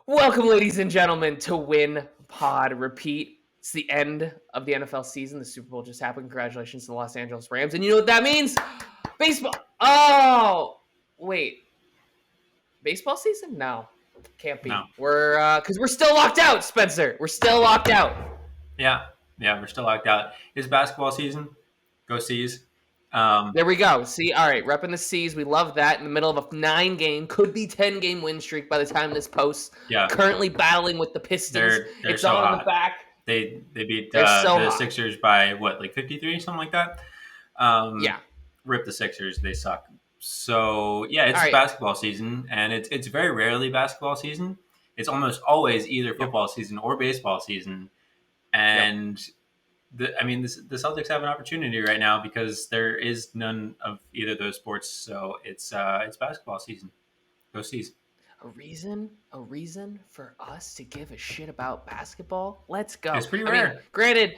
Welcome, ladies and gentlemen, to Win.Pod.Repeat. It's the end of the NFL season. The Super Bowl just happened. Congratulations to the Los Angeles Rams. And you know what that means? Baseball. Oh, wait. Baseball season? No, can't be. No. Because we're still locked out, Spencer. We're still locked out. Yeah, we're still locked out. It's basketball season. Go C's. There we go. See, all right, repping the C's. We love that in the middle of a 9-game, could be 10-game win streak by the time this posts. Yeah, Currently battling with the Pistons. they're It's so all hot. in the back. They beat They're so the hot. Sixers by what, like 53, something like that. Yeah. Rip the Sixers. They suck. So yeah, it's All right. basketball season, and it's very rarely basketball season. It's almost always either football season or baseball season, and. The Celtics have an opportunity right now because there is none of either of those sports. So it's basketball season. Go C's. A reason for us to give a shit about basketball? Let's go. It's pretty rare. I mean, granted,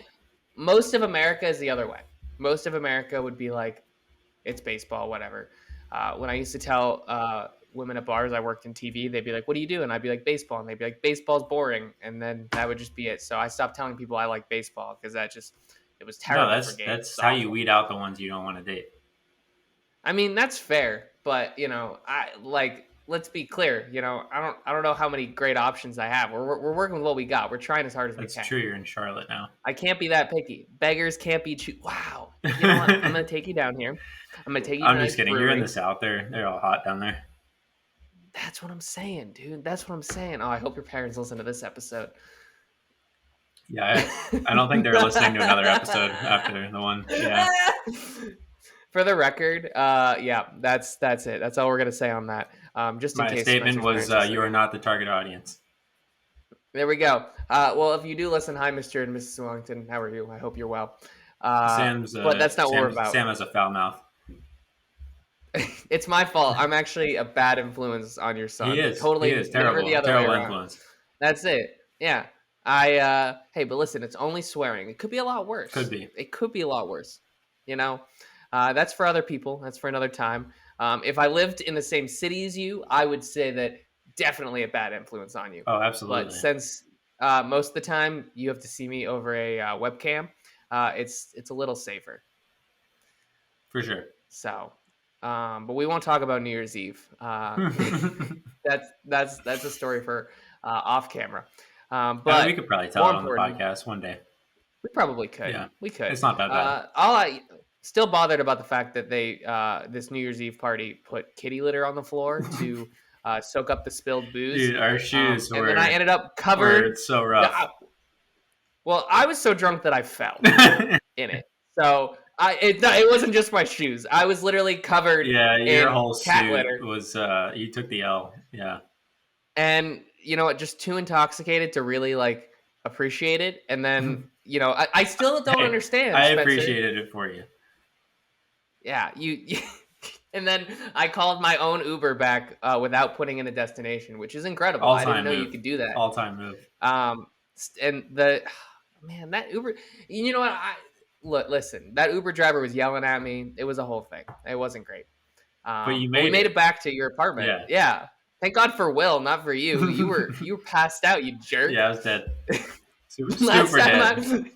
most of America is the other way. Most of America would be like, it's baseball, whatever. When I used to tell women at bars I worked in TV, they'd be like, what do you do? And I'd be like, baseball. And they'd be like, baseball's boring. And then that would just be it. So I stopped telling people I like baseball because it was terrible. No, that's how you weed out the ones you don't want to date. I mean, that's fair. But, let's be clear. I don't know how many great options I have. We're working with what we got. We're trying as hard as we can. That's true. You're in Charlotte now. I can't be that picky. Beggars can't be Wow. You know what? I'm going to take you down here. I'm going to take you. I'm just kidding. You're in the South. They're all hot down there. That's what I'm saying, dude. That's what I'm saying. Oh, I hope your parents listen to this episode. Yeah, I don't think they're listening to another episode after the one. Yeah. For the record, that's it. That's all we're gonna say on that. Just in My case. statement was, you are not the target audience. There we go. Well, if you do listen, hi, Mr. and Mrs. Wellington. How are you? I hope you're well. But that's not what we're about. Sam has a foul mouth. It's my fault. I'm actually a bad influence on your son. He is. Totally. He is terrible. The other terrible way influence. That's it. Yeah. Hey, but listen, it's only swearing. It could be a lot worse. Could be. It could be a lot worse. That's for other people. That's for another time. If I lived in the same city as you, I would say that definitely a bad influence on you. Oh, absolutely. But since most of the time you have to see me over a webcam, it's a little safer. For sure. So, but we won't talk about New Year's Eve. That's a story for off camera. But we could probably tell it on the podcast one day. We probably could. Yeah. We could. It's not that bad. Still bothered about the fact that they this New Year's Eve party put kitty litter on the floor to soak up the spilled booze. Dude, our shoes and then I ended up covered. It's so rough. Well, I was so drunk that I fell in it. So it wasn't just my shoes. I was literally covered. Yeah, your whole cat suit litter was. You took the L. Yeah. And you know what? Just too intoxicated to really appreciate it. And then I still don't understand. I Spencer. appreciated it for you. Yeah, you and then I called my own Uber back without putting in a destination, which is incredible. I didn't know you could do that. All-time move. And that Uber, you know what? Listen, that Uber driver was yelling at me. It was a whole thing. It wasn't great. But we made it back to your apartment. Yeah. Thank God for Will, not for you. You were passed out, you jerk. Yeah, I was dead. Super dead.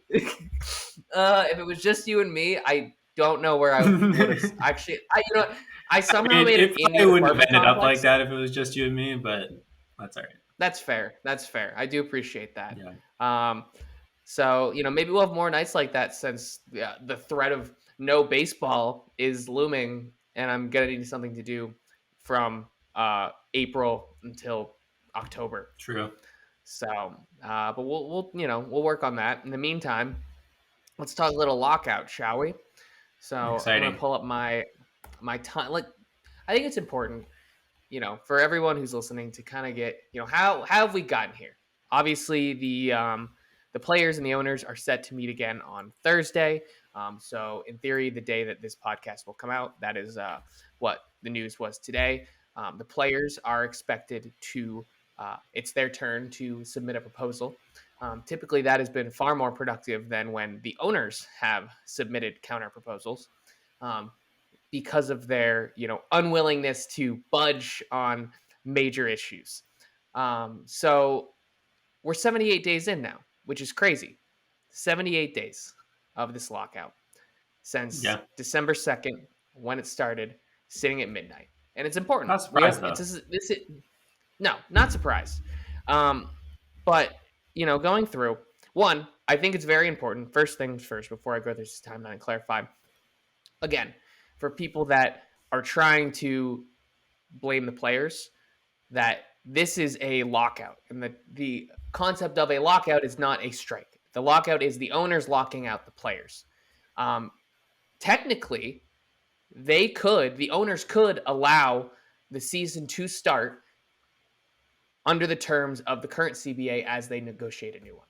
If it was just you and me, I don't know where I would have actually. I somehow made it in the wouldn't have ended up like that if it was just you and me, but that's all right. That's fair. I do appreciate that. Yeah. So maybe we'll have more nights like that since the threat of no baseball is looming, and I'm gonna need something to do from April until October. True. So, but we'll work on that. In the meantime, let's talk a little lockout, shall we? So Exciting. I'm gonna pull up my time. I think it's important, for everyone who's listening to kind of get, how have we gotten here? Obviously, the players and the owners are set to meet again on Thursday. So in theory, the day that this podcast will come out, that is what the news was today. The players are expected to, it's their turn to submit a proposal. Typically, that has been far more productive than when the owners have submitted counter proposals because of their, unwillingness to budge on major issues. So we're 78 days in now, which is crazy. 78 days of this lockout since Yeah, December 2nd when it started, sitting at midnight. And it's important. not We surprised have though. no, not surprised. Um, but going through one, I think it's very important. First things first, before I go through this timeline and clarify, again, for people that are trying to blame the players, that this is a lockout, and the concept of a lockout is not a strike. The lockout is the owners locking out the players. Um, Technically, the owners could allow the season to start under the terms of the current CBA as they negotiate a new one.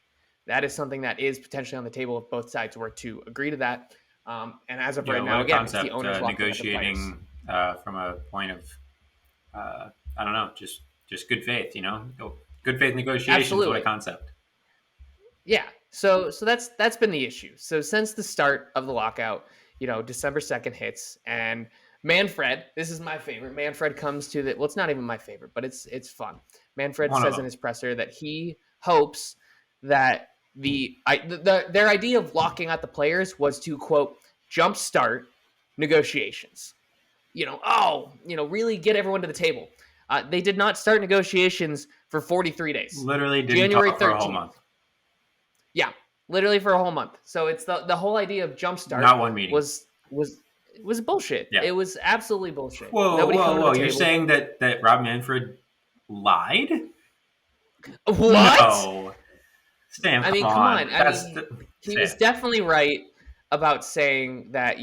That is something that is potentially on the table if both sides were to agree to that. And as of Yeah, right what now, a again, it's the concept. owners locking out the players. Negotiating from a point of, I don't know, just good faith. Good faith negotiations. What a Absolutely. concept. Yeah. So that's been the issue. So since the start of the lockout, December 2nd hits, and Manfred, this is my favorite. Manfred comes to the, well, it's not even my favorite, but it's fun. Manfred One of says in them. his presser that he hopes that their idea of locking out the players was to, quote, jumpstart negotiations. Really get everyone to the table. They did not start negotiations for 43 days. Literally didn't January talk for a whole 13th. month. Yeah, literally for a whole month. So it's the whole idea of jumpstart Not one meeting. was bullshit. Yeah. It was absolutely bullshit. Whoa, Nobody whoa, coming to whoa! the You're table. saying that Rob Manfred lied? What? No, Sam. I mean, come come on. on. I mean, he was Sam. definitely right about saying that,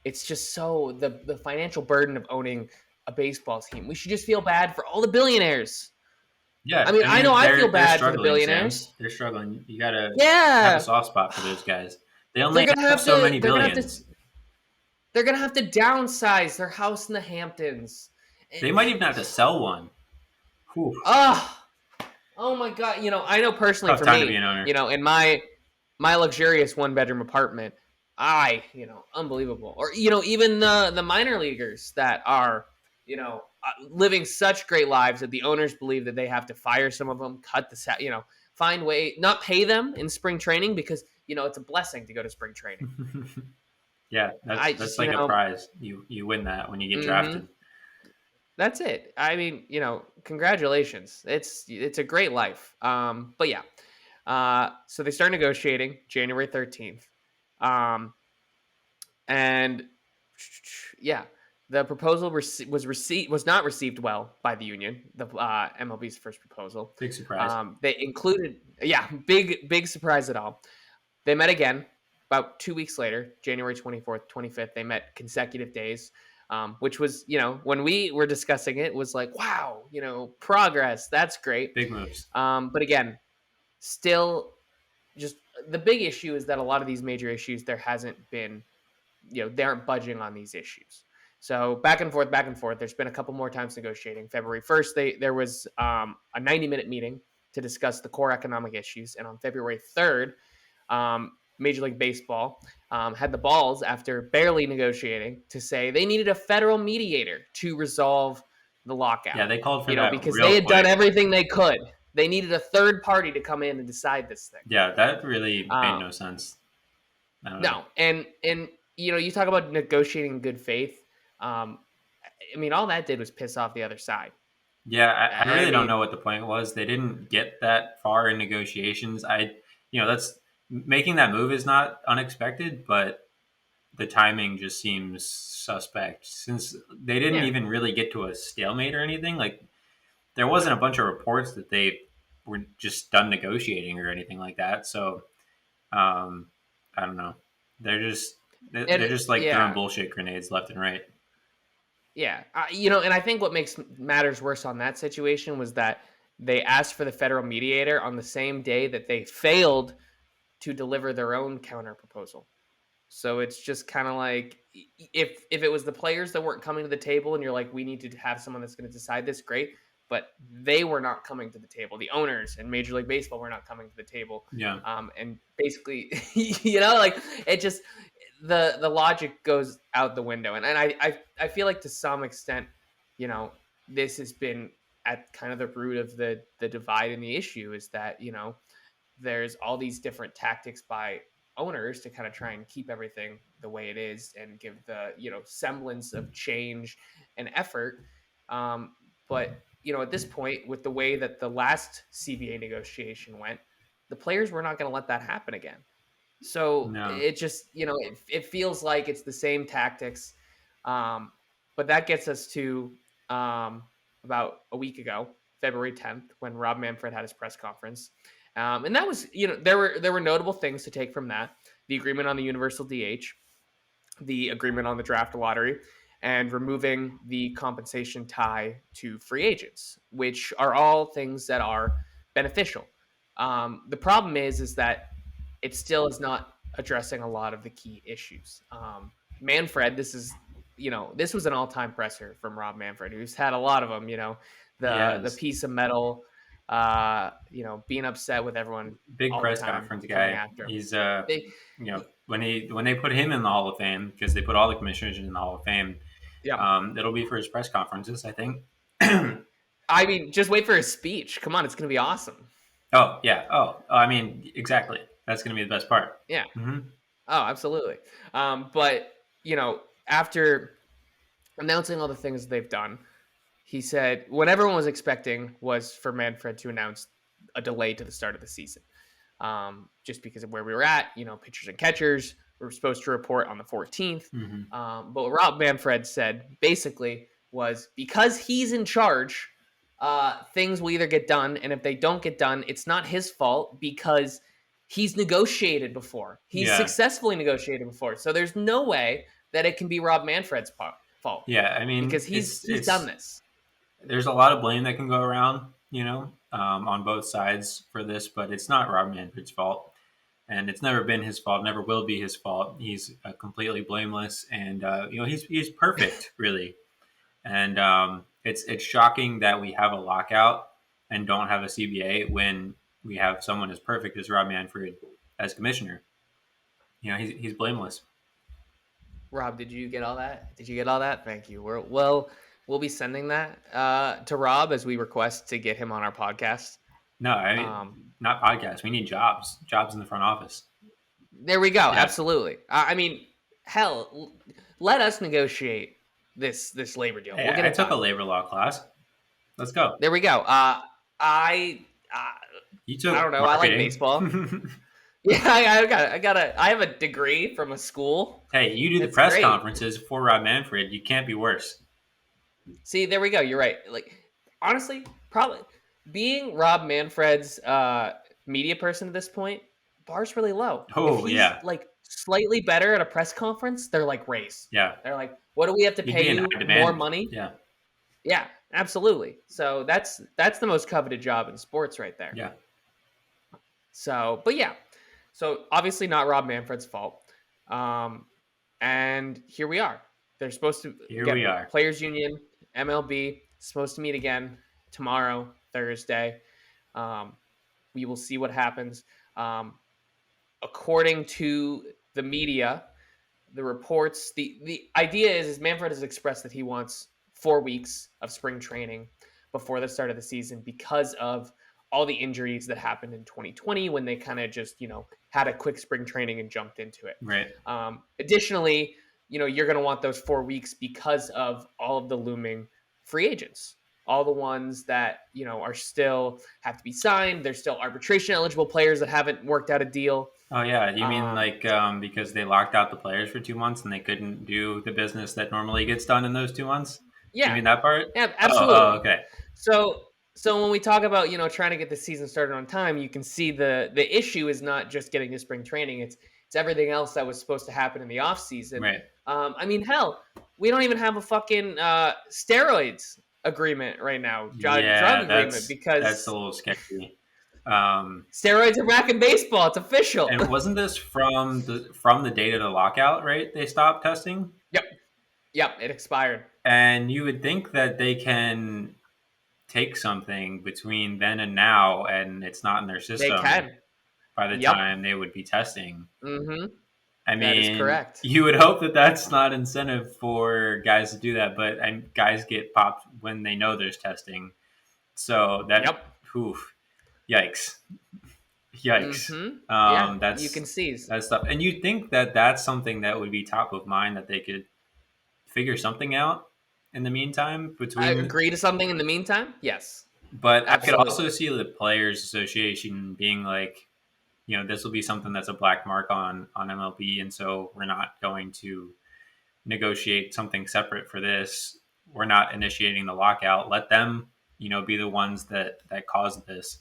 it's just so the financial burden of owning a baseball team. We should just feel bad for all the billionaires. Yeah, I mean, I know I feel they're bad for the struggling, Sam. billionaires. They're struggling. You gotta have a Yeah. soft spot for those guys. They They're only gonna have have so to many they're gonna have to billions. they're gonna have to downsize their house in the Hamptons. They might even have to sell one. Whew. Oh my god! I know personally Tough for time to me, be an owner. in my luxurious 1-bedroom apartment, unbelievable. Or even the minor leaguers that are living such great lives that the owners believe that they have to fire some of them, cut the find way, not pay them in spring training because it's a blessing to go to spring training. Yeah, I that's just like a prize. You win that when you get drafted. That's it. I mean, congratulations. It's a great life. But yeah. So they start negotiating January 13th. And yeah, the proposal was not received well by the union, the MLB's first proposal. Big surprise. They included, big surprise at all. They met again about 2 weeks later, January 24th, 25th. They met consecutive days. Which was, when we were discussing it, was like, wow, progress. That's great. Big moves. But again, still, just the big issue is that a lot of these major issues, there hasn't been, they aren't budging on these issues. So back and forth. There's been a couple more times negotiating. February 1st, there was a 90-minute meeting to discuss the core economic issues. And on February 3rd, Major League Baseball had the balls, after barely negotiating, to say they needed a federal mediator to resolve the lockout. Yeah, they called for that because real they had quick. done everything they could. They needed a third party to come in and decide this thing. Yeah, that really made no sense. No, and you talk about negotiating in good faith. I mean, all that did was piss off the other side. Yeah, I really don't know what the point was. They didn't get that far in negotiations. That's making that move is not unexpected, but the timing just seems suspect since they didn't even really get to a stalemate or anything. Like, there wasn't a bunch of reports that they were just done negotiating or anything like that. So, I don't know. They're just throwing bullshit grenades left and right. Yeah, and I think what makes matters worse on that situation was that they asked for the federal mediator on the same day that they failed to deliver their own counter proposal. So it's just kind of like, if it was the players that weren't coming to the table and you're like, we need to have someone that's going to decide this, great. But they were not coming to the table. The owners in Major League Baseball were not coming to the table. Yeah. And basically, it just, the logic goes out the window. And I feel like to some extent, this has been at kind of the root of the divide and the issue is that, there's all these different tactics by owners to kind of try and keep everything the way it is and give the, semblance of change and effort. But, at this point, with the way that the last CBA negotiation went, the players were not going to let that happen again. So No. it just, it feels like it's the same tactics. But that gets us to about a week ago, February 10th, when Rob Manfred had his press conference. And that was, there were notable things to take from that. The agreement on the universal DH, the agreement on the draft lottery, and removing the compensation tie to free agents, which are all things that are beneficial. The problem is that it still is not addressing a lot of the key issues. Manfred, this was an all-time presser from Rob Manfred, who's had a lot of them. The piece of metal, being upset with everyone. Big all press the time conference coming guy. after him. He's They, when they put him in the Hall of Fame, because they put all the commissioners in the Hall of Fame, yeah. It'll be for his press conferences, I think. I mean, just wait for his speech. Come on, it's going to be awesome. Oh yeah. I mean, exactly. That's going to be the best part. Yeah. Mm-hmm. Oh, absolutely. But after announcing all the things they've done, he said what everyone was expecting was for Manfred to announce a delay to the start of the season. Just because of where we were at, pitchers and catchers were supposed to report on the 14th. Mm-hmm. But what Rob Manfred said basically was because he's in charge, things will either get done. And if they don't get done, it's not his fault because he's negotiated before. He's successfully negotiated before. So there's no way that it can be Rob Manfred's fault. Yeah, I mean, because he's done this. There's a lot of blame that can go around, on both sides for this, but it's not Rob Manfred's fault. And it's never been his fault, never will be his fault. He's completely blameless, and he's perfect, really. And it's shocking that we have a lockout and don't have a CBA when we have someone as perfect as Rob Manfred as commissioner. He's blameless. Rob, did you get all that? Thank you. We'll be sending that to Rob as we request to get him on our podcast. No, I mean, not podcast. We need jobs in the front office. There we go. Yeah. Absolutely. I mean, hell, let us negotiate this labor deal. Hey, we'll get I took a labor law class. Let's go. There we go. You took I don't know. marketing. I like baseball. Yeah, I have a degree from a school. Hey, you do the press conferences for Rob Manfred. You can't be worse. See, there we go. You're right. Like, honestly, probably being Rob Manfred's media person at this point, bar's really low. Oh, if he's, like slightly better at a press conference, they're like, raise. Yeah. They're like, what do we have to pay you? More money? Yeah. Yeah, absolutely. So that's the most coveted job in sports right there. Yeah. So, but yeah. So obviously not Rob Manfred's fault. And here we are. They're supposed to Players Union, MLB, supposed to meet again tomorrow, Thursday. We will see what happens. According to the media, the reports, the idea is Manfred has expressed that he wants 4 weeks of spring training before the start of the season because of all the injuries that happened in 2020 when they kind of just, had a quick spring training and jumped into it. Right. Additionally, you're going to want those 4 weeks because of all of the looming free agents, all the ones that, are still have to be signed. There's still arbitration eligible players that haven't worked out a deal. Oh yeah. You mean because they locked out the players for 2 months and they couldn't do the business that normally gets done in those 2 months? Yeah. You mean that part? Yeah, absolutely. Oh, okay. So when we talk about, trying to get the season started on time, you can see the issue is not just getting to spring training. It's everything else that was supposed to happen in the off season. Right. I mean, hell, we don't even have a fucking steroids agreement right now. Drug agreement because that's a little sketchy. Steroids are back in baseball. It's official. And wasn't this from the date of the lockout, right? They stopped testing? Yep, it expired. And you would think that they can take something between then and now, and it's not in their system. They can. By the time they would be testing. Mm-hmm. I mean, that is correct. You would hope that that's not incentive for guys to do that, but guys get popped when they know there's testing. So that, Yep. oof, yikes, yikes. Yeah, you That's can see. stuff. And you'd think that that's something that would be top of mind, that they could figure something out in the meantime I between. agree to something in the meantime. Yes, But I could also absolutely. see the Players Association being like, this will be something that's a black mark on MLB, and so we're not going to negotiate something separate for this. We're not initiating the lockout. Let them, be the ones that caused this.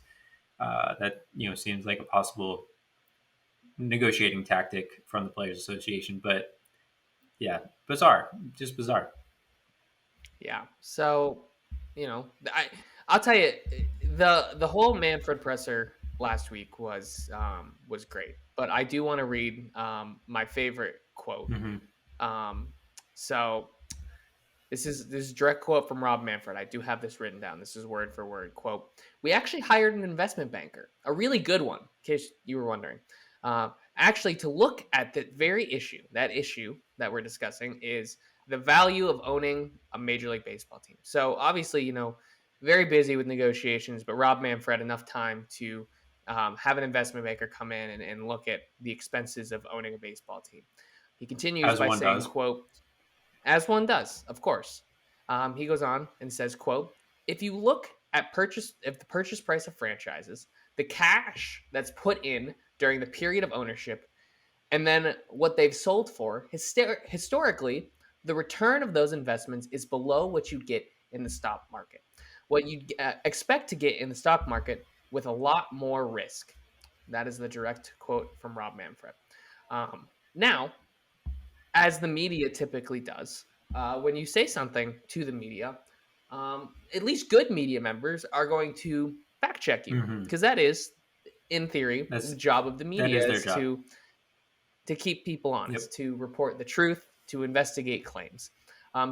That seems like a possible negotiating tactic from the Players Association. But yeah, bizarre, just bizarre. Yeah. So, I'll tell you, the whole Manfred presser last week was great. But I do want to read my favorite quote. Mm-hmm. Um, so this is a direct quote from Rob Manfred. I do have this written down. This is word for word quote. We actually hired an investment banker, a really good one, in case you were wondering. Actually, to look at the very issue, that issue that we're discussing is the value of owning a Major League Baseball team. So obviously, very busy with negotiations, but Rob Manfred enough time to have an investment banker come in and look at the expenses of owning a baseball team. He continues As by one saying, does. quote, as one does, of course. He goes on and says, quote, if you look at the purchase price of franchises, the cash that's put in during the period of ownership, and then what they've sold for, historically, the return of those investments is below what you'd get in the stock market. What you'd expect to get in the stock market with a lot more risk. That is the direct quote from Rob Manfred. Now, as the media typically does, when you say something to the media, at least good media members are going to fact check you, Mm-hmm. because that is, in theory, the That's job of the that is media their is job. to keep people Yep. honest, to report the truth, to investigate claims.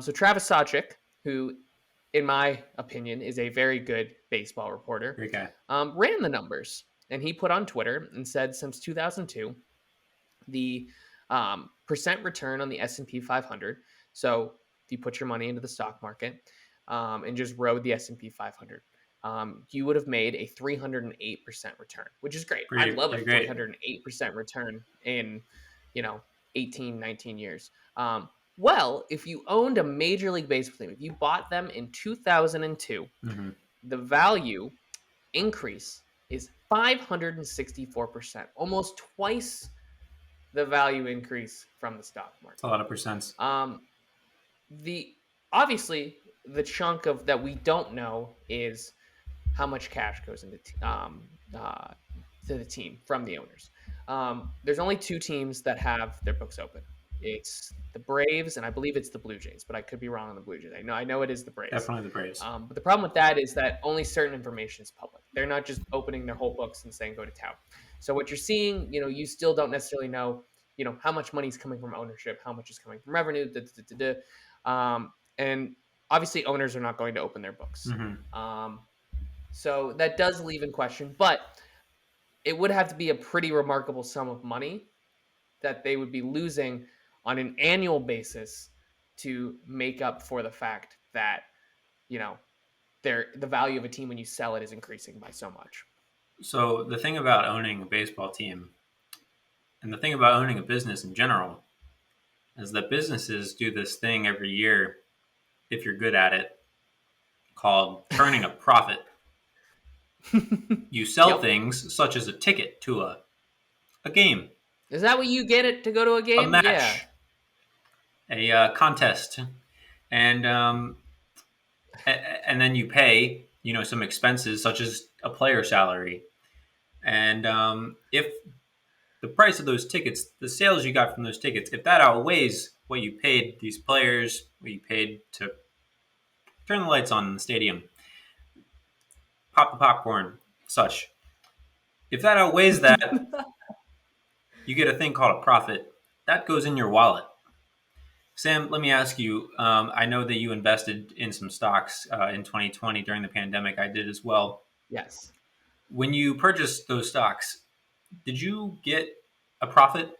So Travis Sawchik, who, in my opinion, is a very good baseball reporter, Great guy. ran the numbers, and he put on Twitter and said since 2002, the percent return on the S&P 500. So if you put your money into the stock market and just rode the S&P 500, you would have made a 308% return, which is great. I'd Pretty love a pretty great. 308% return in, you know, 18, 19 years. Well, if you owned a Major League Baseball team, if you bought them in 2002, Mm-hmm. the value increase is 564%, almost twice the value increase from the stock It's a market. lot of percents. Um, the obviously the chunk of that we don't know is how much cash goes into to the team from the owners. There's only two teams that have their books open. It's the Braves and I believe it's the Blue Jays, but I could be wrong on the Blue Jays. I know it is the Braves. Definitely the Braves. But the problem with that is that only certain information is public. They're not just opening their whole books and saying go to town. So what you're seeing, you still don't necessarily know, how much money is coming from ownership, how much is coming from revenue, and obviously owners are not going to open their books. Mm-hmm. So that does leave in question, but it would have to be a pretty remarkable sum of money that they would be losing on an annual basis to make up for the fact that, you know, the value of a team when you sell it is increasing by so much. So the thing about owning a baseball team, and the thing about owning a business in general, is that businesses do this thing every year, if you're good at it, called turning a profit. You sell Yep. things such as a ticket to a game, Is that what you get it to go to a a game? Yeah. match, a contest, and and then you pay some expenses such as a player salary, and if the price of those tickets, the sales you got from those tickets, if that outweighs what you paid these players, what you paid to turn the lights on in the stadium, pop the popcorn, such, if that outweighs that, you get a thing called a profit. That goes in your wallet. Sam, let me ask you. I know that you invested in some stocks in 2020 during the pandemic. I did as well. Yes. When you purchased those stocks, did you get a profit?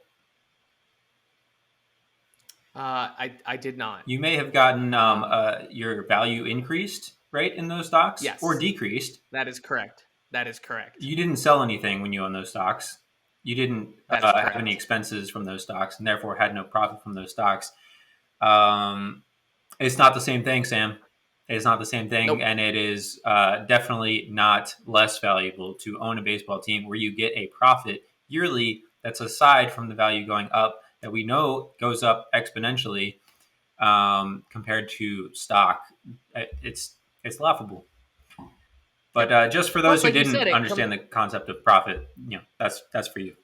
I did not. You may have gotten Um, your value increased, right, in those stocks or Yes, decreased. that is correct. That is correct. You didn't sell anything when you own those stocks. You didn't That is have any correct. expenses from those stocks, and therefore had no profit from those stocks. Um, it's not the same thing, Sam. It's not the same thing, Nope. and it is definitely not less valuable to own a baseball team where you get a profit yearly that's aside from the value going up that we know goes up exponentially compared to stock. It's laughable. But Yep. just for those Plus, who like you said, didn't it comes. understand the concept of profit, that's for you.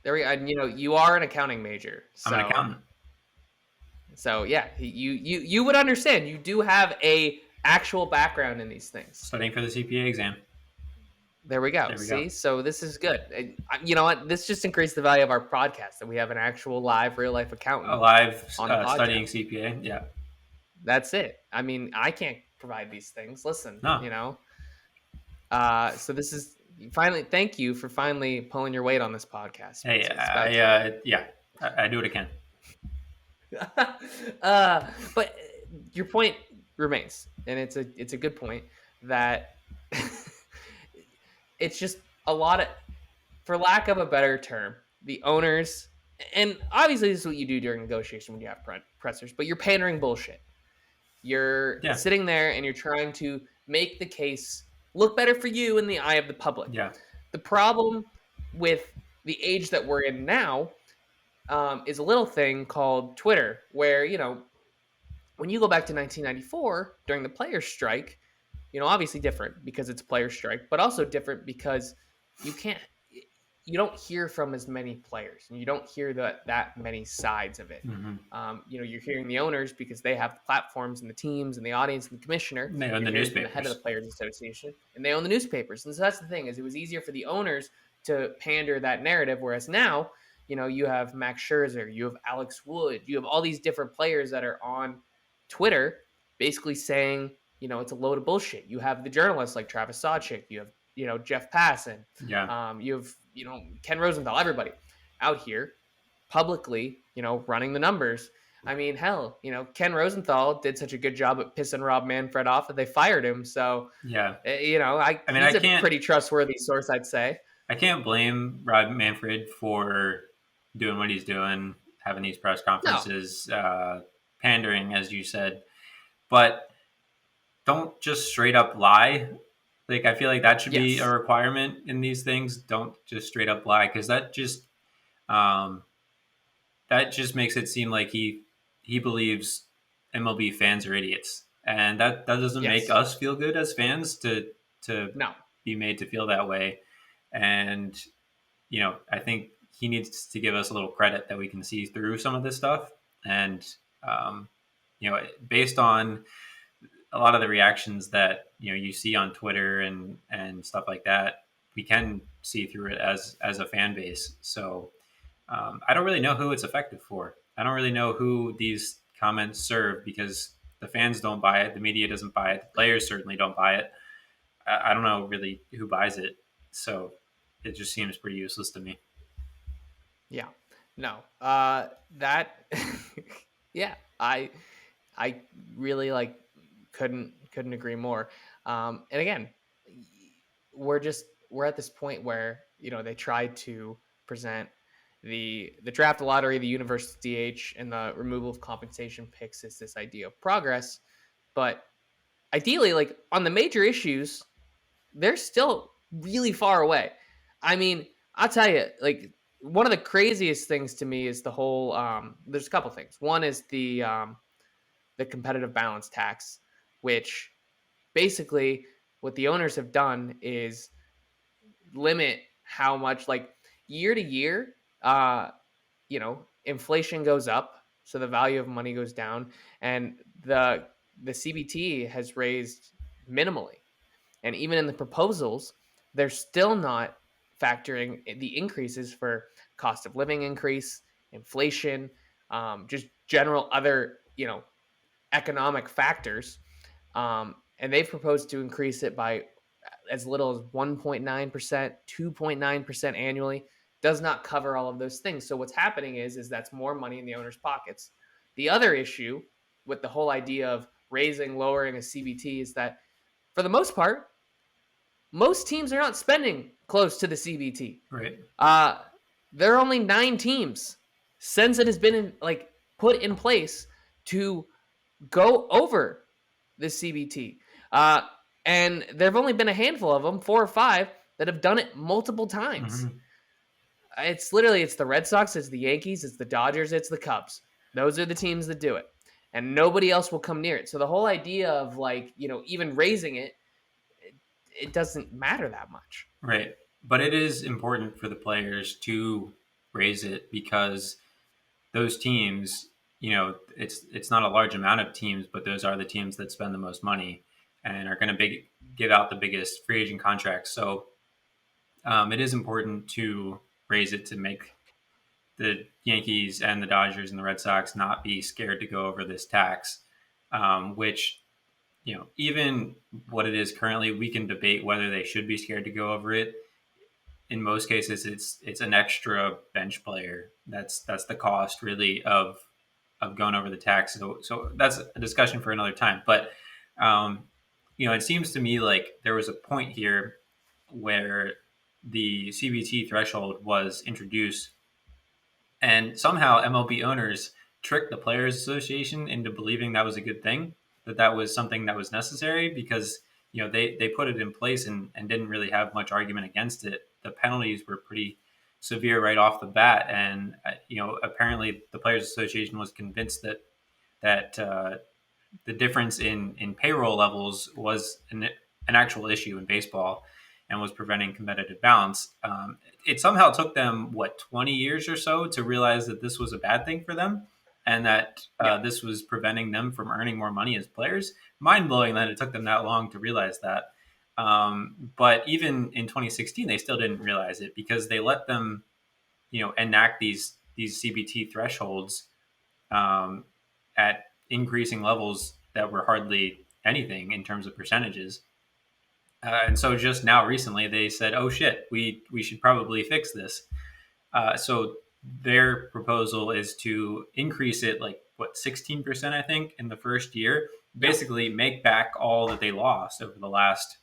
There we. And you are an accounting major, I'm an so accountant yeah, you would understand. You do have a actual background in these things. studying for the CPA exam. There we go. There we go. See, so this is good. You know what? This just increased the value of our podcast that we have an actual live, real life accountant Alive on the studying podcast. CPA. Yeah. That's it. I mean, I can't provide these things. Listen, No. So this is finally. Thank you for finally pulling your weight on this podcast. Hey, It's about time. I do what I can. But your point remains, and it's a good point that it's just a lot of, for lack of a better term, the owners, and obviously this is what you do during negotiation when you have pressers, but you're pandering bullshit. You're Yeah. sitting there and you're trying to make the case look better for you in the eye of the public. Yeah. The problem with the age that we're in now is a little thing called Twitter, where, when you go back to 1994 during the players' strike, obviously different because it's a players' strike, but also different because you can't, you don't hear from as many players and you don't hear that many sides of it. Mm-hmm. You're hearing the owners because they have the platforms and the teams and the audience and the commissioner. They own the newspapers. The head of the Players Association, and they own the newspapers. And so that's the thing, is it was easier for the owners to pander that narrative, whereas now, you have Max Scherzer, you have Alex Wood, you have all these different players that are on Twitter basically saying, it's a load of bullshit. You have the journalists like Travis Sawchik, you have, Jeff Passan, you have, Ken Rosenthal, everybody out here publicly, running the numbers. I mean, hell, Ken Rosenthal did such a good job at pissing Rob Manfred off that they fired him. So, yeah, he's a pretty trustworthy source, I'd say. I can't blame Rob Manfred for doing what he's doing, having these press conferences, pandering, as you said. But don't just straight up lie. Like, I feel like that should be a requirement in these things. Don't just straight up lie, because that just makes it seem like he believes MLB fans are idiots, and that doesn't make us feel good as fans to be made to feel that way. And I think he needs to give us a little credit that we can see through some of this stuff. And based on a lot of the reactions that you see on Twitter and stuff like that, we can see through it as a fan base. So I don't really know who it's effective for. I don't really know who these comments serve, because the fans don't buy it, the media doesn't buy it, the players certainly don't buy it. I don't know really who buys it. So it just seems pretty useless to me. Yeah. No. That. Yeah. I really couldn't agree more. And again, we're at this point where they tried to present the draft lottery, the universal DH, and the removal of compensation picks as this idea of progress, but ideally, on the major issues, they're still really far away. I mean, I'll tell you, one of the craziest things to me is the whole. There's a couple things. One is the competitive balance tax, which basically what the owners have done is limit how much, year to year, inflation goes up, so the value of money goes down, and the CBT has raised minimally. And even in the proposals, they're still not factoring the increases for cost of living increase, inflation, just general other, economic factors. And they've proposed to increase it by as little as 1.9%, 2.9% annually. Does not cover all of those things. So what's happening is that's more money in the owner's pockets. The other issue with the whole idea of raising, lowering a CBT is that for the most part, most teams are not spending close to the CBT. Right. There are only 9 teams since it has been put in place to go over the CBT. And there have only been a handful of them, 4 or 5, that have done it multiple times. Mm-hmm. It's the Red Sox, it's the Yankees, it's the Dodgers, it's the Cubs. Those are the teams that do it. And nobody else will come near it. So the whole idea of even raising it doesn't matter that much. Right. But it is important for the players to raise it because those teams, it's not a large amount of teams, but those are the teams that spend the most money and are going to give out the biggest free agent contracts. So it is important to raise it to make the Yankees and the Dodgers and the Red Sox not be scared to go over this tax, which, even what it is currently, we can debate whether they should be scared to go over it. In most cases, it's an extra bench player. That's the cost really of going over the tax. So that's a discussion for another time. But it seems to me like there was a point here where the CBT threshold was introduced, and somehow MLB owners tricked the Players Association into believing that was a good thing, that was something that was necessary because they put it in place and didn't really have much argument against it. The penalties were pretty severe right off the bat, and apparently the Players Association was convinced that the difference in payroll levels was an actual issue in baseball and was preventing competitive balance. It somehow took them 20 years or so to realize that this was a bad thing for them and that this was preventing them from earning more money as players. Mind blowing that it took them that long to realize that. But even in 2016, they still didn't realize it because they let them, enact these CBT thresholds at increasing levels that were hardly anything in terms of percentages. And so just now recently they said, oh shit, we should probably fix this. So their proposal is to increase it 16%, I think, in the first year, basically make back all that they lost over the last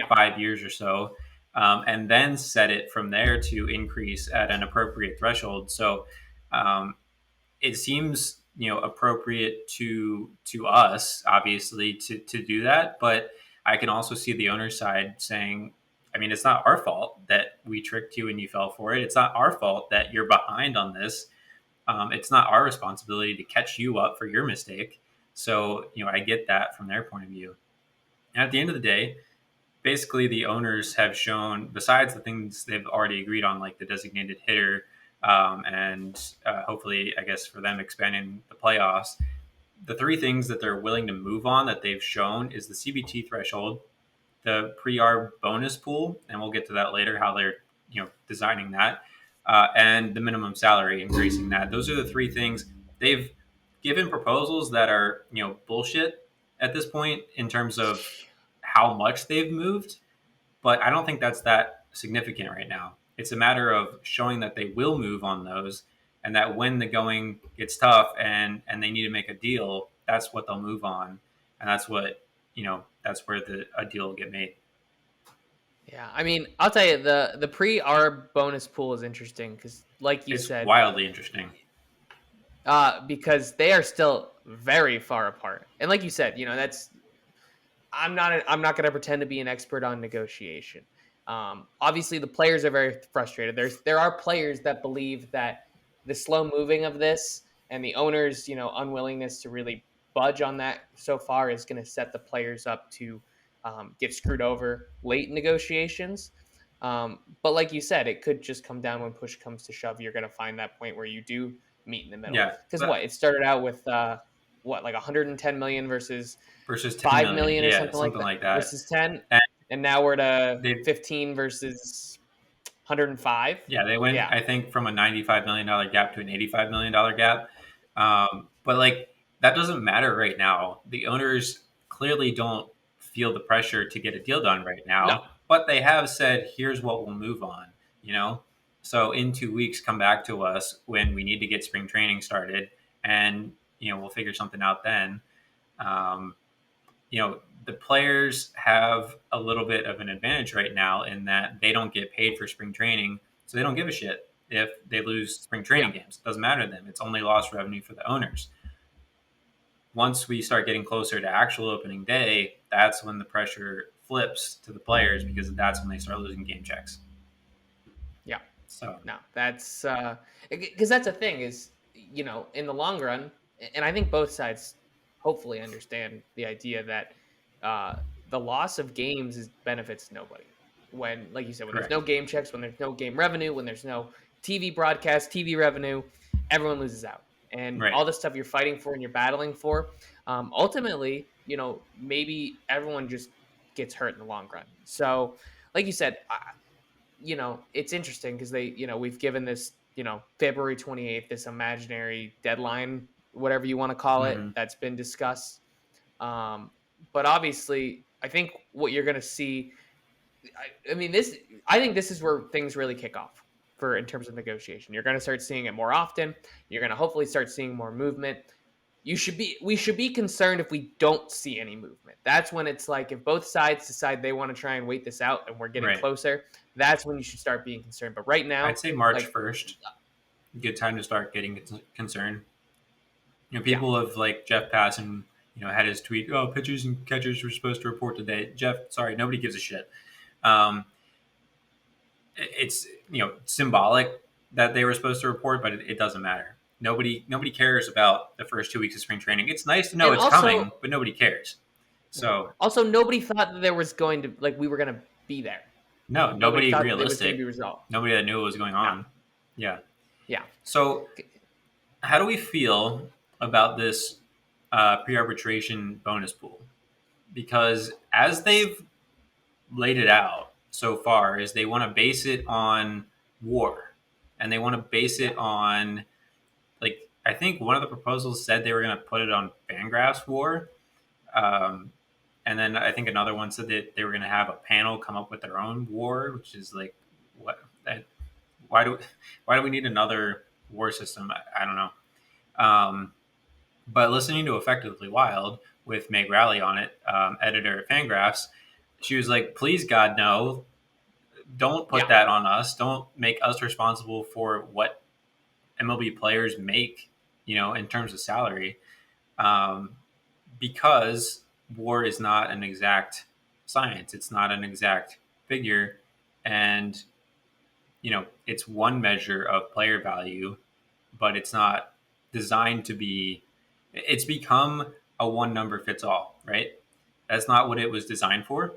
5 years or so, and then set it from there to increase at an appropriate threshold. So it seems appropriate to us, obviously, to do that, but I can also see the owner's side saying, I mean, it's not our fault that we tricked you and you fell for it. It's not our fault that you're behind on this. It's not our responsibility to catch you up for your mistake. So, I get that from their point of view. And at the end of the day, basically the owners have shown, besides the things they've already agreed on, like the designated hitter, and hopefully, I guess, for them expanding the playoffs, the 3 things that they're willing to move on that they've shown is the CBT threshold, the pre-arb bonus pool, and we'll get to that later, how they're designing that, and the minimum salary, increasing that. Those are the 3 things. They've given proposals that are bullshit at this point in terms of how much they've moved, but I don't think that's that significant right now. It's a matter of showing that they will move on those, and that when the going gets tough and they need to make a deal, that's what they'll move on, and that's what that's where a deal will get made. Yeah, I mean, I'll tell you, the pre-arb bonus pool is interesting because, like you said, wildly interesting. Because they are still very far apart, and like you said, that's I'm not going to pretend to be an expert on negotiation. Obviously, the players are very frustrated. There are players that believe that the slow moving of this and the owners, unwillingness to really budge on that so far is going to set the players up to get screwed over late in negotiations. But like you said, it could just come down when push comes to shove. You're going to find that point where you do meet in the middle. Yeah. Because it started out with like 110 million versus 10 5 million or something like that versus 10. And now we're to 15 versus 105. Yeah, they went, I think, from a $95 million gap to an $85 million gap. But that doesn't matter right now. The owners clearly don't feel the pressure to get a deal done right now, but they have said, here's what we'll move on, So in 2 weeks, come back to us when we need to get spring training started, and, we'll figure something out then. the players have a little bit of an advantage right now in that they don't get paid for spring training, so they don't give a shit if they lose spring Yeah. training games. It doesn't matter to them. It's only lost revenue for the owners. Once we start getting closer to actual opening day, that's when the pressure flips to the players because that's when they start losing game checks. Yeah. So No, that's because that's the thing is, in the long run, and I think both sides hopefully understand the idea that the loss of games benefits nobody. When, like you said, when there's no correct. game checks, when there's no game revenue, when there's no TV broadcast, TV revenue, everyone loses out. And Right. all the stuff you're fighting for and you're battling for, ultimately, maybe everyone just gets hurt in the long run. So, like you said, it's interesting because we've given this, February 28th, this imaginary deadline, whatever you want to call it, Mm-hmm. that's been discussed. But obviously, I think what you're going to see, I think this is where things really kick off in terms of negotiation. You're going to start seeing it more often. You're going to hopefully start seeing more movement. We should be concerned if we don't see any movement. That's when it's like if both sides decide they want to try and wait this out and we're getting Right. closer, that's when you should start being concerned. But right now, I'd say March like 1st, good time to start getting concerned. yeah, People have like Jeff Passan, had his tweet, "Oh, pitchers and catchers were supposed to report today." Jeff, sorry, nobody gives a shit. Um, it's symbolic that they were supposed to report, but it doesn't matter. Nobody cares about the first 2 weeks of spring training. It's nice to know and it's also coming, but nobody cares. So nobody thought that there was going to we were going to be there. no, Nobody nobody thought that it was going to be realistic. resolved. Nobody that knew what was going No, on. Yeah. yeah, So how do we feel about this pre-arbitration bonus pool? Because as they've laid it out so far, is they want to base it on WAR, and they want to base yeah, it on like I think one of the proposals said they were going to put it on Fangraphs WAR, um, and then I think another one said that they were going to have a panel come up with their own WAR, which is like what? Why do we need another WAR system? I don't know. But listening to Effectively Wild with Meg Rowley on it, editor at Fangraphs, she was like, "Please, God, no! Don't put yeah. that on us. Don't make us responsible for what MLB players make, in terms of salary, um, because WAR is not an exact science. It's not an exact figure, and it's one measure of player value, but it's not designed to be. It's become a one number fits all, right? That's not what it was designed for,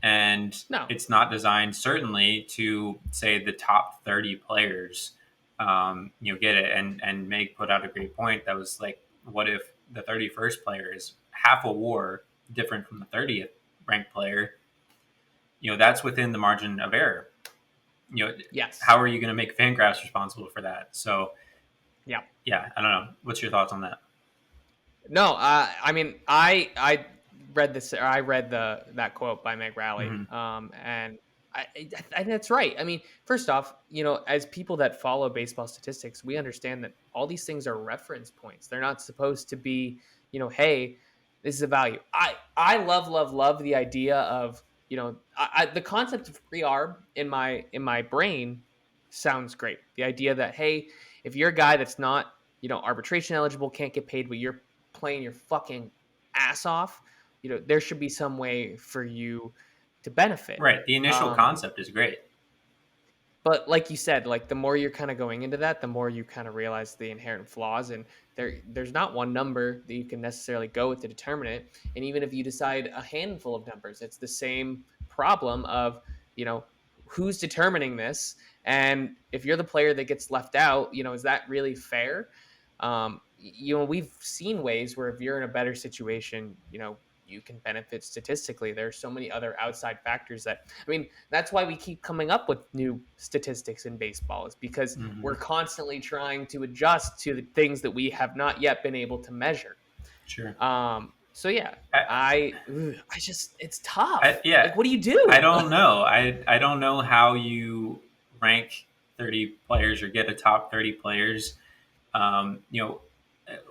and No, it's not designed certainly to say the top 30 players get it. And Meg put out a great point that was like, what if the 31st player is half a WAR different from the 30th ranked player? That's within the margin of error. yes, How are you going to make Fangraphs responsible for that? So yeah. yeah, I don't know, what's your thoughts on that? No, I mean, I read this. Or I read that quote by Meg Rowley, Mm-hmm. and that's right. I mean, first off, as people that follow baseball statistics, we understand that all these things are reference points. They're not supposed to be, hey, this is a value. I love the idea of the concept of pre-arb in my brain sounds great. The idea that, hey, if you're a guy that's not arbitration eligible, can't get paid, but you're playing your fucking ass off, there should be some way for you to benefit. Right, the initial concept is great. But like you said, like the more you're kind of going into that, the more you kind of realize the inherent flaws, and there's not one number that you can necessarily go with to determine it. And even if you decide a handful of numbers, it's the same problem of who's determining this, and if you're the player that gets left out, is that really fair? We've seen ways where if you're in a better situation, you can benefit statistically. There are so many other outside factors that's why we keep coming up with new statistics in baseball, is because Mm-hmm. we're constantly trying to adjust to the things that we have not yet been able to measure. Sure. So yeah, I just, it's tough. Yeah, Like, what do you do? I don't know. I don't know how you rank 30 players or get a top 30 players. Um, you know,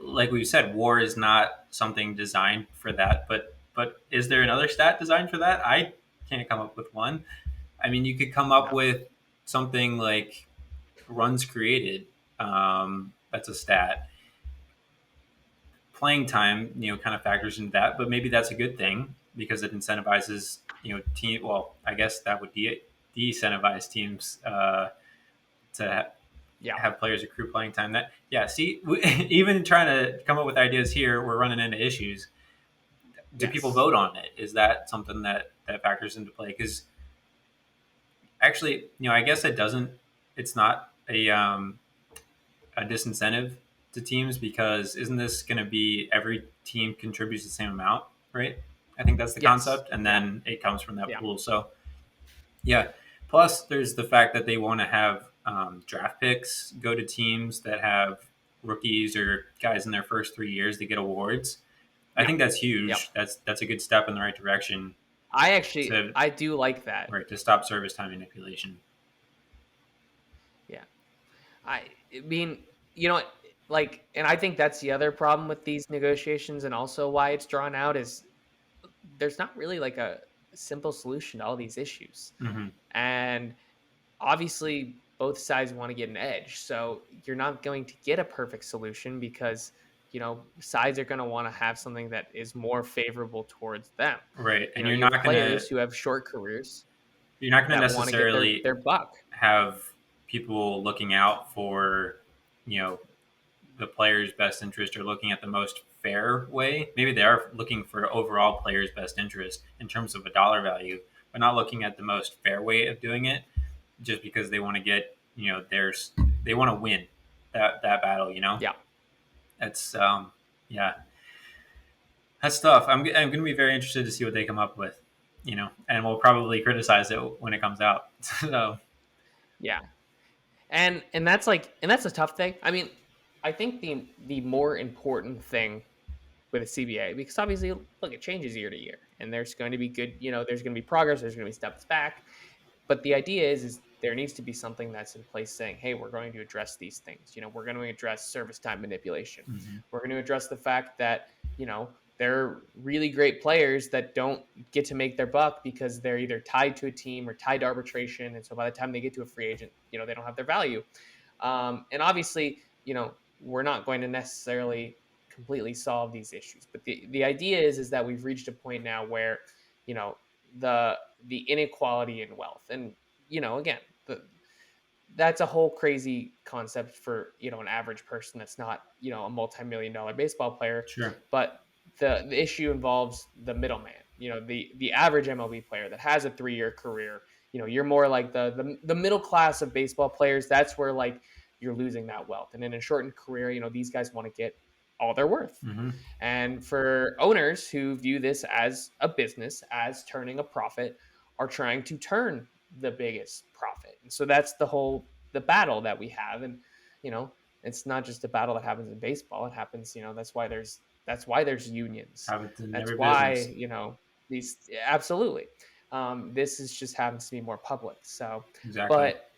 like we've said, WAR is not something designed for that, but But is there another stat designed for that? I can't come up with one. I mean, you could come up No. with something like runs created. That's a stat. Playing time, kind of factors into that, but maybe that's a good thing because it incentivizes, team. Well, I guess that would de-incentivize teams to Yeah. have players accrue playing time. That see, even trying to come up with ideas here, we're running into issues. Do people Yes. vote on it? Is that something that factors into play? Because actually, I guess it doesn't. It's not a disincentive to teams because isn't this going to be every team contributes the same amount, right? I think that's the Yes. concept, and Yeah. then it comes from that Yeah. pool. So yeah. Plus, there's the fact that they want to have draft picks go to teams that have rookies or guys in their first 3 years to get awards. I Yeah. think that's Yep. huge. That's a good step in the right direction to I do like that. right to stop service time manipulation. Yeah. I mean, you know, like, and I think that's the other problem with these negotiations, and also why it's drawn out is there's not really like a simple solution to all these issues, Mm-hmm. and obviously both sides want to get an edge, so you're not going to get a perfect solution because sides are going to want to have something that is more favorable towards them. Right, and You have players who have short careers you're not gonna that want to get necessarily their buck. have people looking out for you know the player's best interest or looking at the most fair way. Maybe they are looking for overall player's best interest in terms of a dollar value, but not looking at the most fair way of doing it just because they want to get, they want to win that battle, Yeah. That's, yeah, that's tough. I'm going to be very interested to see what they come up with, and we'll probably criticize it when it comes out. So, Yeah. And that's a tough thing. I mean, I think the more important thing with a CBA, because obviously, look, it changes year to year, and there's going to be there's going to be progress, there's going to be steps back, but the idea is there needs to be something that's in place saying, hey, we're going to address these things. We're going to address service time manipulation. mm-hmm. We're going to address the fact that they're really great players that don't get to make their buck because they're either tied to a team or tied to arbitration, and so by the time they get to a free agent, they don't have their value. And obviously, we're not going to necessarily completely solve these issues, but the idea is that we've reached a point now where you know the inequality in wealth, and again, that's a whole crazy concept for an average person that's not a multi-million-dollar baseball player, Sure. but the issue involves the middleman. The average MLB player that has a 3-year career. You're more like the middle class of baseball players. That's where like you're losing that wealth, and in a shortened career, these guys want to get all they're worth. Mm-hmm. And for owners who view this as a business, as turning a profit, are trying to turn the biggest profit. And so that's the battle that we have. And it's not just a battle that happens in baseball. It happens, that's why there's unions. Happens in That's every why business. these absolutely. This is just happens to be more public. So, Exactly. but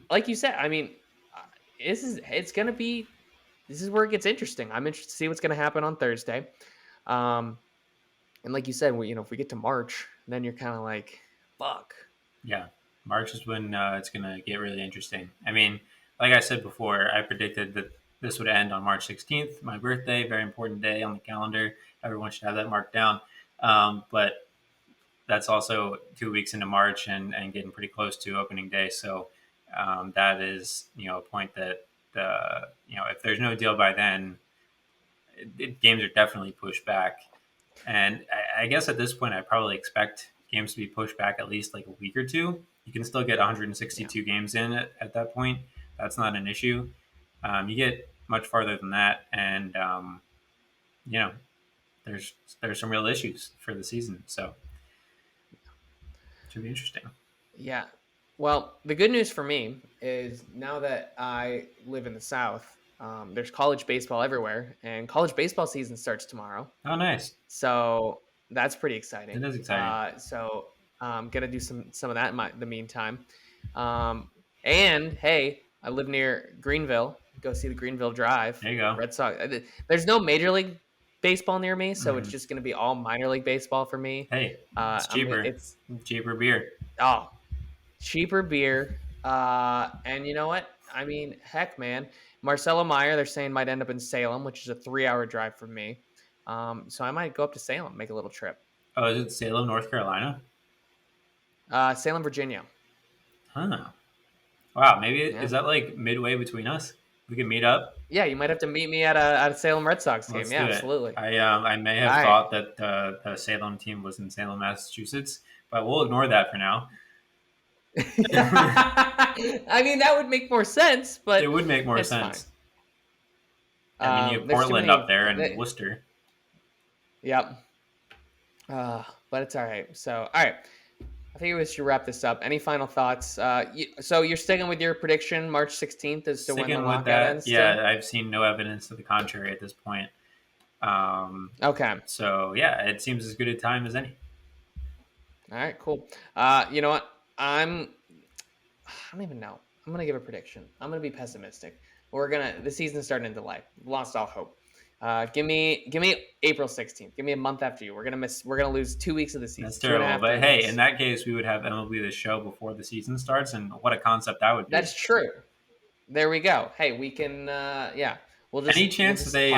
like you said, I mean, it's gonna be this is where it gets interesting. I'm interested to see what's going to happen on Thursday. And like you said, if we get to March, then you're kind of like, fuck. Yeah, March is when it's going to get really interesting. I mean, like I said before, I predicted that this would end on March 16th, my birthday, very important day on the calendar. Everyone should have that marked down. But that's also 2 weeks into March and getting pretty close to opening day. So that is, a point that, if there's no deal by then, games are definitely pushed back. And I guess at this point, I probably expect games to be pushed back at least like a week or two. You can still get 162 games in at that point. That's not an issue. You get much farther than that, and you know, there's some real issues for the season. So it should be interesting. Yeah. Well, the good news for me is now that I live in the South, there's college baseball everywhere, and college baseball season starts tomorrow. Oh, nice. So that's pretty exciting. It is exciting. So I'm gonna do some of that in the meantime. And hey, I live near Greenville. Go see the Greenville Drive. There you go. Red Sox. There's no major league baseball near me, so it's just going to be all minor league baseball for me. Hey, it's cheaper. It's cheaper beer. oh, cheaper beer. And you know what? I mean, heck, man, Marcelo Meyer, they're saying might end up in Salem, which is a 3-hour drive from me. So I might go up to Salem, make a little trip. Oh, is it Salem, North Carolina? Salem, Virginia. Huh. Wow, maybe is that like midway between us? We can meet up. Yeah, you might have to meet me at a Salem Red Sox game. Let's Yeah, do it. absolutely. I may have thought that the Salem team was in Salem, Massachusetts, but we'll ignore that for now. I mean, that would make more sense, but it would make more sense. Fine. I mean, you have Portland up there and Worcester. Yep. But it's all right. So, all right. I think we should wrap this up. Any final thoughts? So you're sticking with your prediction, March 16th, as to when the lockout ends? Yeah, I've seen no evidence to the contrary at this point. Okay. So, yeah, it seems as good a time as any. All right, cool. You know what? I don't even know. I'm going to give a prediction. I'm going to be pessimistic. The season's starting in delay. Lost all hope. Give me April 16th. Give me a month after you. We're gonna lose 2 weeks of the season. That's terrible. But hey, in that case, we would have MLB The Show before the season starts, and what a concept that would be. That's true. There we go. Hey, we can. We'll just. Any chance they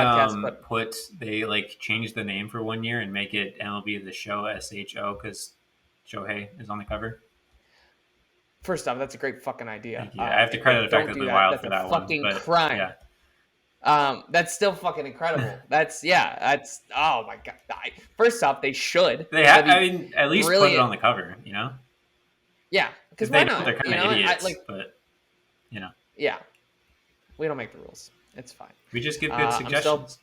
change the name for 1 year and make it MLB The Show SHO because Shohei is on the cover? First off, that's a great fucking idea. I have to credit Effectively Wild for that one. That's a fucking crime. Yeah. That's still fucking incredible. That's oh my god. First off, they should. They have. I mean, at least put it on the cover. You know. Yeah, because why not? They're kind of idiots, but you know. Yeah, we don't make the rules. It's fine. We just give good suggestions.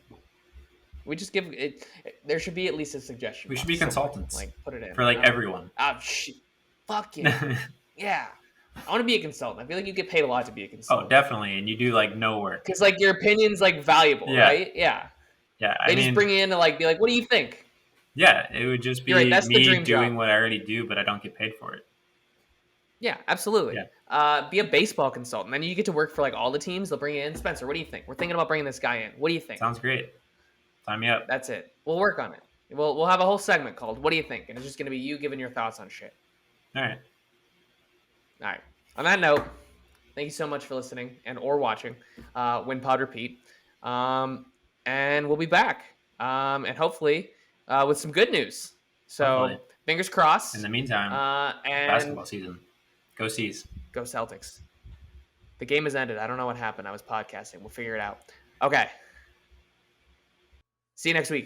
We just give it. There should be at least a suggestion. We should be consultants. Like put it in for everyone. Fuck yeah. Yeah. I want to be a consultant. I feel like you get paid a lot to be a consultant. Oh, definitely, and you do no work because your opinion's valuable, right? Yeah. Yeah. They just bring you in to be like, what do you think? Yeah, it would just be me doing what I already do, but I don't get paid for it. Yeah, absolutely. Yeah. Be a baseball consultant. Then you get to work for all the teams. They'll bring you in. Spencer, what do you think? We're thinking about bringing this guy in. What do you think? Sounds great. Sign me up. That's it. We'll work on it. We'll have a whole segment called "What do you think?" and it's just going to be you giving your thoughts on shit. All right. On that note, thank you so much for listening or watching Win.Pod.Repeat. And we'll be back. And hopefully with some good news. So fingers crossed. In the meantime, basketball season. Go C's. Go Celtics. The game has ended. I don't know what happened. I was podcasting. We'll figure it out. Okay. See you next week.